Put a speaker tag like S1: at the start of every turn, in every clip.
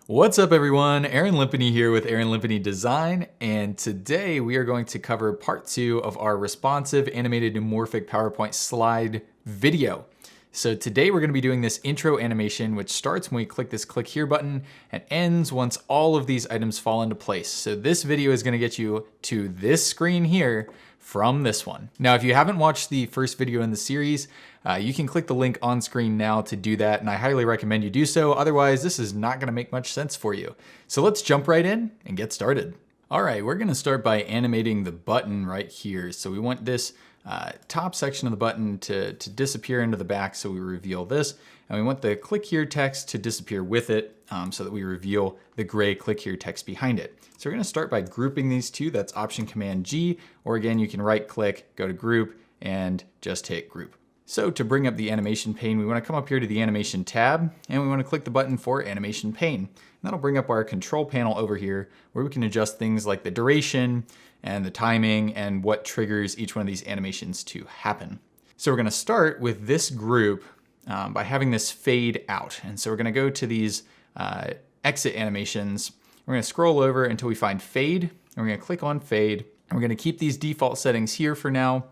S1: What's up everyone? Aaron Limpany here with Aaron Limpany Design, and today we are going to cover part 2 of our responsive animated neumorphic PowerPoint slide video. So today we're going to be doing this intro animation, which starts when we click this click here button and ends once all of these items fall into place. So this video is going to get you to this screen here from this one. Now, if you haven't watched the first video in the series, you can click the link on screen now to do that, and I highly recommend you do so. Otherwise, this is not going to make much sense for you. So let's jump right in and get started. All right, we're going to start by animating the button right here. So we want this top section of the button to disappear into the back, so we reveal this. And we want the click here text to disappear with it, so that we reveal the gray click here text behind it. So we're going to start by grouping these two. That's Option Command G, or again, you can right click, go to group, and just hit group. So to bring up the animation pane, we want to come up here to the animation tab, and we want to click the button for animation pane. And that'll bring up our control panel over here, where we can adjust things like the duration and the timing and what triggers each one of these animations to happen. So we're going to start with this group by having this fade out. And so we're going to go to these exit animations. We're going to scroll over until we find fade, and we're going to click on fade. And we're going to keep these default settings here for now.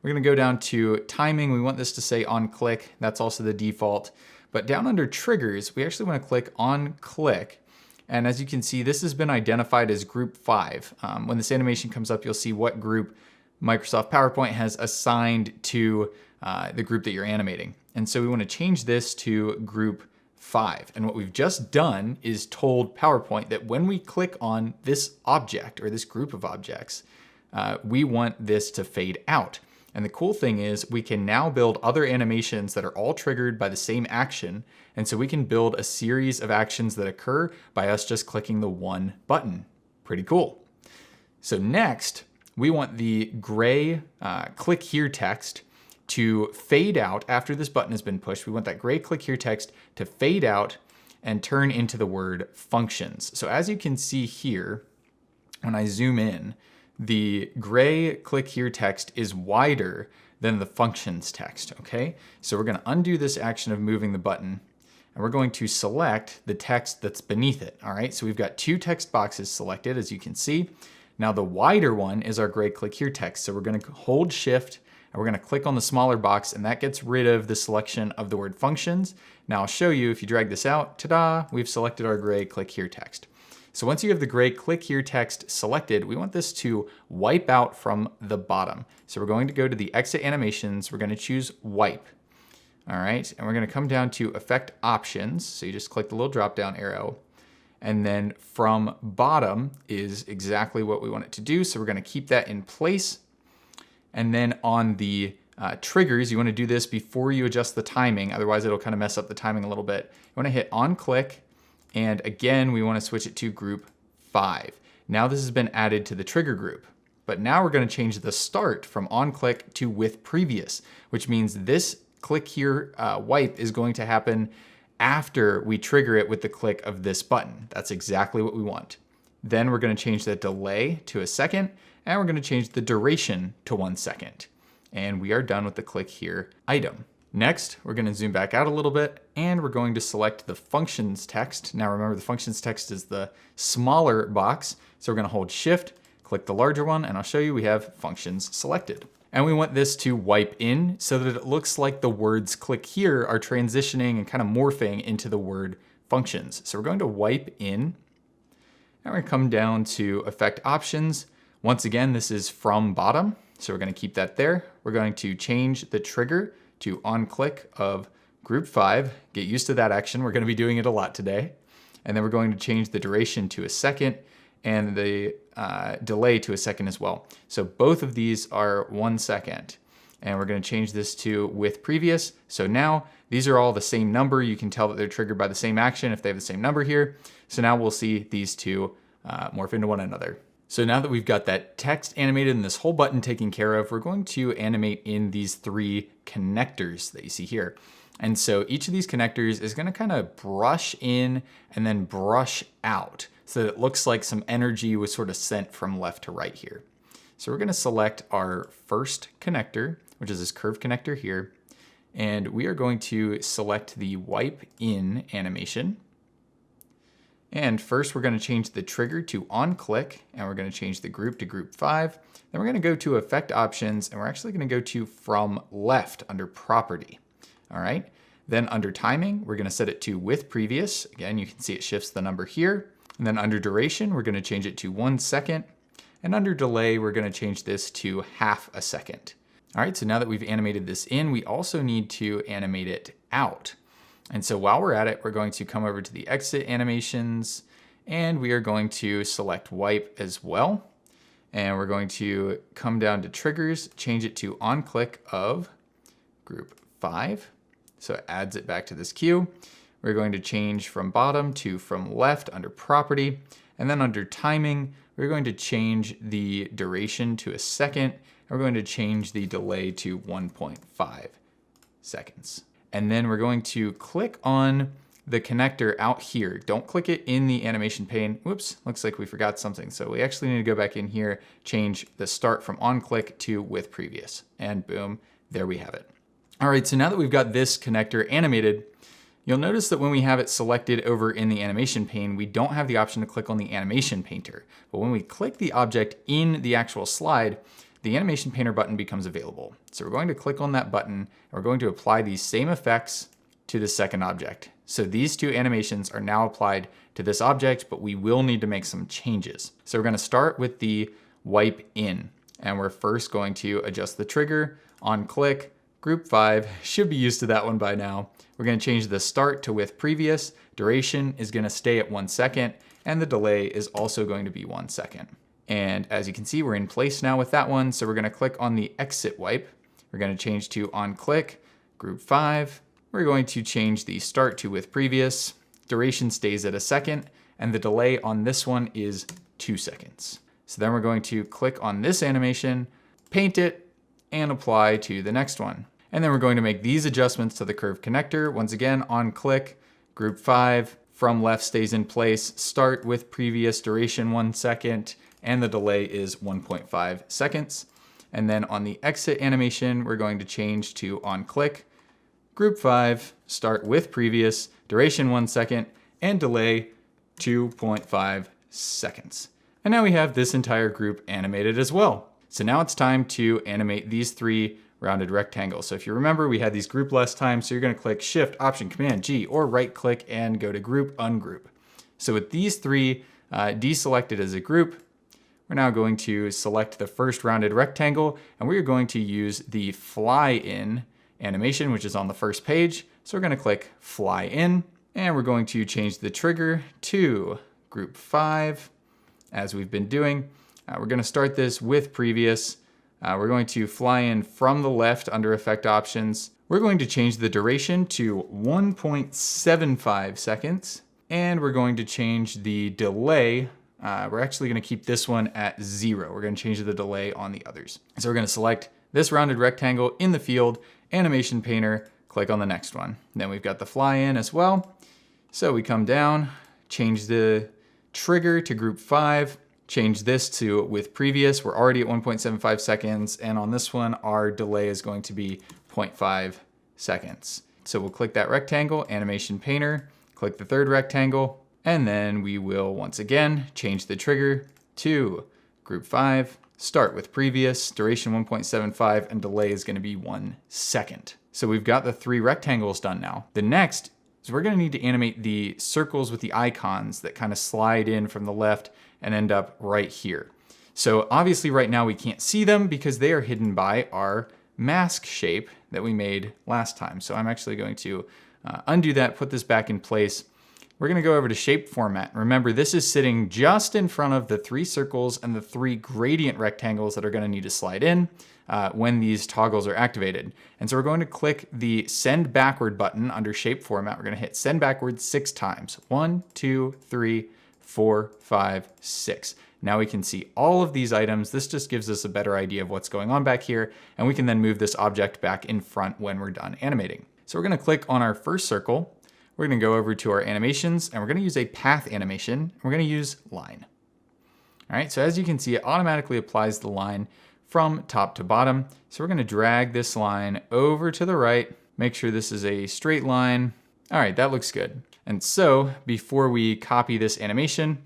S1: We're going to go down to timing. We want this to say on click. That's also the default. But down under triggers, we actually want to click on click. And as you can see, this has been identified as group 5. When this animation comes up, you'll see what group Microsoft PowerPoint has assigned to the group that you're animating. And so we want to change this to group 5. And what we've just done is told PowerPoint that when we click on this object or this group of objects, we want this to fade out. And the cool thing is we can now build other animations that are all triggered by the same action. And so we can build a series of actions that occur by us just clicking the one button. Pretty cool. So next, we want the gray click here text to fade out after this button has been pushed. We want that gray click here text to fade out and turn into the word functions. So as you can see here, when I zoom in, the gray click here text is wider than the functions text, okay? So we're gonna undo this action of moving the button, and we're going to select the text that's beneath it, all right? So we've got two text boxes selected, as you can see. Now the wider one is our gray click here text. So we're gonna hold shift, and we're gonna click on the smaller box, and that gets rid of the selection of the word functions. Now I'll show you, if you drag this out, ta-da, we've selected our gray click here text. So once you have the gray click here text selected, we want this to wipe out from the bottom. So we're going to go to the exit animations. We're going to choose wipe. All right. And we're going to come down to effect options. So you just click the little drop down arrow. And then from bottom is exactly what we want it to do. So we're going to keep that in place. And then on the triggers, you want to do this before you adjust the timing. Otherwise, it'll kind of mess up the timing a little bit. You want to hit on click. And again, we want to switch it to group 5. Now this has been added to the trigger group. But now we're going to change the start from on click to with previous, which means this click here wipe is going to happen after we trigger it with the click of this button. That's exactly what we want. Then we're going to change the delay to a second, and we're going to change the duration to 1 second. And we are done with the click here item. Next, we're going to zoom back out a little bit, and we're going to select the functions text. Now remember, the functions text is the smaller box, so we're going to hold shift, click the larger one, and I'll show you we have functions selected. And we want this to wipe in so that it looks like the words click here are transitioning and kind of morphing into the word functions. So we're going to wipe in, and we're going to come down to effect options. Once again, this is from bottom, so we're going to keep that there. We're going to change the trigger to on click of group 5. Get used to that action. We're going to be doing it a lot today. And then we're going to change the duration to a second and the delay to a second as well. So both of these are 1 second. And we're going to change this to with previous. So now these are all the same number. You can tell that they're triggered by the same action if they have the same number here. So now we'll see these two morph into one another. So now that we've got that text animated and this whole button taken care of, we're going to animate in these 3 connectors that you see here. And so each of these connectors is going to kind of brush in and then brush out so that it looks like some energy was sort of sent from left to right here. So we're going to select our first connector, which is this curved connector here. And we are going to select the wipe in animation. And first we're going to change the trigger to on click, and we're going to change the group to group 5. Then we're going to go to effect options, and we're actually going to go to from left under property. All right. Then under timing, we're going to set it to with previous. Again, you can see it shifts the number here. And then under duration, we're going to change it to 1 second. And under delay, we're going to change this to ½ a second. All right, so now that we've animated this in, we also need to animate it out. And so while we're at it, we're going to come over to the exit animations, and we are going to select wipe as well. And we're going to come down to triggers, change it to on click of group 5. So it adds it back to this queue. We're going to change from bottom to from left under property. And then under timing, we're going to change the duration to 1 second. And we're going to change the delay to 1.5 seconds. And then we're going to click on the connector out here. Don't click it in the animation pane. Whoops, looks like we forgot something. So we actually need to go back in here, change the start from on click to with previous. And boom, there we have it. All right, so now that we've got this connector animated, you'll notice that when we have it selected over in the animation pane, we don't have the option to click on the animation painter. But when we click the object in the actual slide, the animation painter button becomes available. So we're going to click on that button, and we're going to apply these same effects to the second object. So these two animations are now applied to this object, but we will need to make some changes. So we're going to start with the wipe in, and we're first going to adjust the trigger on click. Group 5, should be used to that one by now. We're going to change the start to with previous. Duration is going to stay at 1 second, and the delay is also going to be 1 second. And as you can see, we're in place now with that one. So we're going to click on the exit wipe. We're going to change to on click, group 5. We're going to change the start to with previous. Duration stays at 1 second, and the delay on this one is 2 seconds. So then we're going to click on this animation, paint it, and apply to the next one. And then we're going to make these adjustments to the curve connector. Once again, on click, group 5, from left stays in place, start with previous, duration 1 second, and the delay is 1.5 seconds. And then on the exit animation, we're going to change to on click, group 5, start with previous, duration 1 second, and delay 2.5 seconds. And now we have this entire group animated as well. So now it's time to animate these 3 rounded rectangles. So if you remember, we had these grouped last time, so you're going to click Shift, Option, Command, G, or right click and go to Group, Ungroup. So with these 3 deselected as a group, we're now going to select the first rounded rectangle, and we are going to use the Fly In animation, which is on the first page. So we're going to click Fly In, and we're going to change the trigger to Group 5, as we've been doing. We're going to start this with previous. We're going to fly in from the left under effect options. We're going to change the duration to 1.75 seconds. And we're going to change the delay. We're actually going to keep this one at 0. We're going to change the delay on the others. So we're going to select this rounded rectangle in the field, animation painter, click on the next one. Then we've got the fly in as well. So we come down, change the trigger to group 5. Change this to with previous. We're already at 1.75 seconds. And on this one, our delay is going to be 0.5 seconds. So we'll click that rectangle, animation painter, click the third rectangle, and then we will once again change the trigger to group 5, start with previous, duration 1.75, and delay is going to be 1 second. So we've got the 3 rectangles done now. The next is we're going to need to animate the circles with the icons that kind of slide in from the left and end up right here. So obviously right now we can't see them because they are hidden by our mask shape that we made last time. So I'm actually going to undo that, put this back in place. We're going to go over to shape format. Remember, this is sitting just in front of the 3 circles and the 3 gradient rectangles that are going to need to slide in when these toggles are activated. And so we're going to click the send backward button under shape format. We're going to hit send backward 6 times. 1, 2, 3, 4, 5, 6. Now we can see all of these items. This just gives us a better idea of what's going on back here, and we can then move this object back in front when we're done animating. So we're going to click on our first circle. We're going to go over to our animations, and we're going to use a path animation. We're going to use line. All right, so as you can see, it automatically applies the line from top to bottom. So we're going to drag this line over to the right, make sure this is a straight line. All right, that looks good. And so before we copy this animation,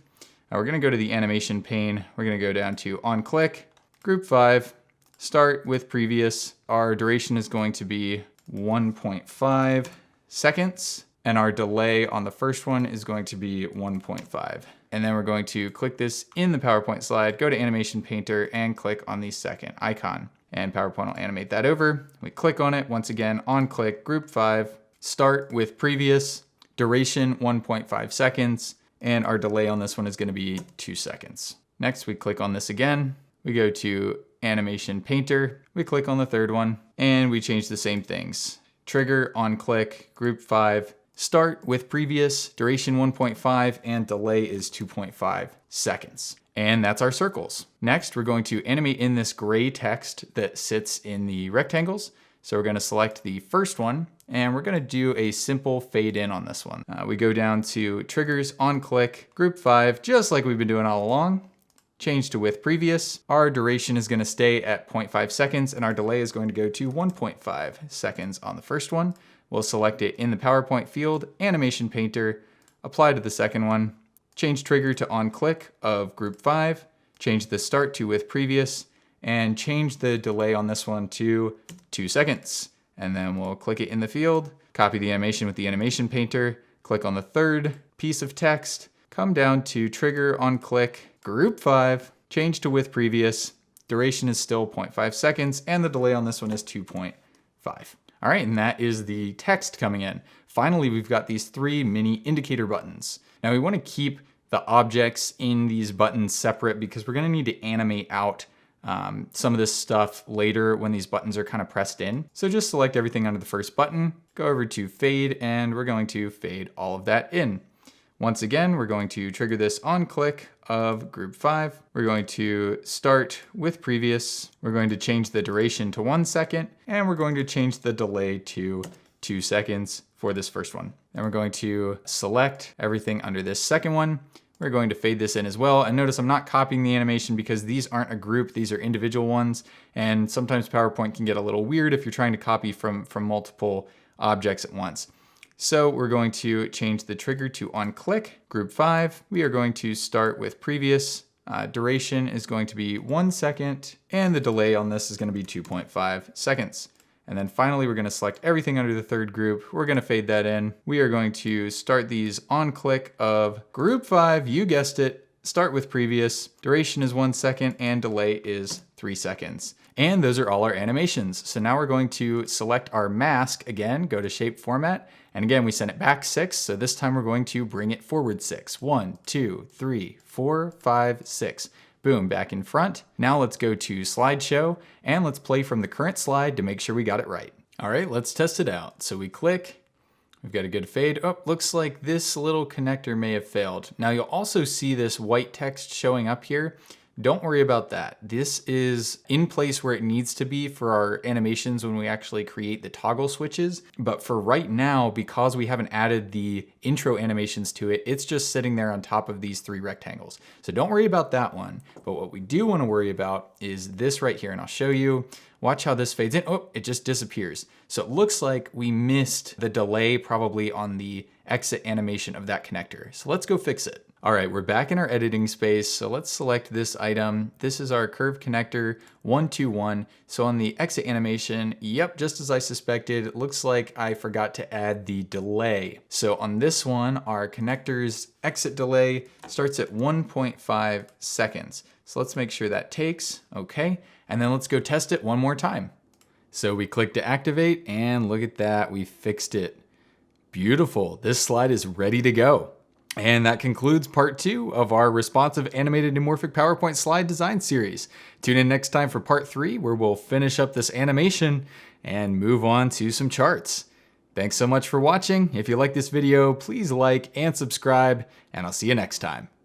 S1: we're gonna go to the animation pane. We're gonna go down to on click, group 5, start with previous. Our duration is going to be 1.5 seconds, and our delay on the first one is going to be 1.5. And then we're going to click this in the PowerPoint slide, go to Animation Painter, and click on the second icon. And PowerPoint will animate that over. We click on it, once again, on click, group 5, start with previous, duration 1.5 seconds, and our delay on this one is gonna be 2 seconds. Next, we click on this again. We go to Animation Painter, we click on the third one, and we change the same things. Trigger, on click, group 5, start with previous, duration 1.5, and delay is 2.5 seconds. And that's our circles. Next, we're going to animate in this gray text that sits in the rectangles. So we're gonna select the first one, and we're gonna do a simple fade in on this one. We go down to triggers, on click, group 5, just like we've been doing all along. Change to with previous. Our duration is gonna stay at 0.5 seconds, and our delay is going to go to 1.5 seconds on the first one. We'll select it in the PowerPoint field, Animation Painter, apply to the second one, change trigger to on click of group 5, change the start to with previous, and change the delay on this one to 2 seconds. And then we'll click it in the field, copy the animation with the Animation Painter, click on the third piece of text, come down to trigger, on click, group 5, change to with previous, duration is still 0.5 seconds, and the delay on this one is 2.5. All right, and that is the text coming in. Finally, we've got these 3 mini indicator buttons. Now we want to keep the objects in these buttons separate because we're going to need to animate out some of this stuff later when these buttons are kind of pressed in. So just select everything under the first button, go over to fade, and we're going to fade all of that in. Once again, we're going to trigger this on click of group 5. We're going to start with previous. We're going to change the duration to 1 second, and we're going to change the delay to 2 seconds for this first one. Then we're going to select everything under this second one. We're going to fade this in as well. And notice I'm not copying the animation because these aren't a group, these are individual ones. And sometimes PowerPoint can get a little weird if you're trying to copy from multiple objects at once. So we're going to change the trigger to on click, group 5. We are going to start with previous. Duration is going to be 1 second, and the delay on this is going to be 2.5 seconds. And then finally, we're going to select everything under the third group. We're going to fade that in. We are going to start these on click of group 5. You guessed it. Start with previous. Duration is 1 second, and delay is 3 seconds. And those are all our animations. So now we're going to select our mask again, go to shape format. And again, we send it back 6. So this time we're going to bring it forward 6. 1, 2, 3, 4, 5, 6. Boom, back in front. Now let's go to slideshow and let's play from the current slide to make sure we got it right. All right, let's test it out. So we click, we've got a good fade. Oh, looks like this little connector may have failed. Now you'll also see this white text showing up here. Don't worry about that. This is in place where it needs to be for our animations when we actually create the toggle switches. But for right now, because we haven't added the intro animations to it, it's just sitting there on top of these 3 rectangles. So don't worry about that one. But what we do want to worry about is this right here. And I'll show you. Watch how this fades in. Oh, it just disappears. So it looks like we missed the delay probably on the exit animation of that connector. So let's go fix it. All right, we're back in our editing space. So let's select this item. This is our curved connector 121. So on the exit animation, yep, just as I suspected, it looks like I forgot to add the delay. So on this one, our connector's exit delay starts at 1.5 seconds. So let's make sure that takes, okay. And then let's go test it one more time. So we click to activate and look at that, we fixed it. Beautiful, this slide is ready to go. And that concludes part 2 of our responsive animated neumorphic PowerPoint slide design series. Tune in next time for part 3 where we'll finish up this animation and move on to some charts. Thanks so much for watching. If you like this video, please like and subscribe, and I'll see you next time.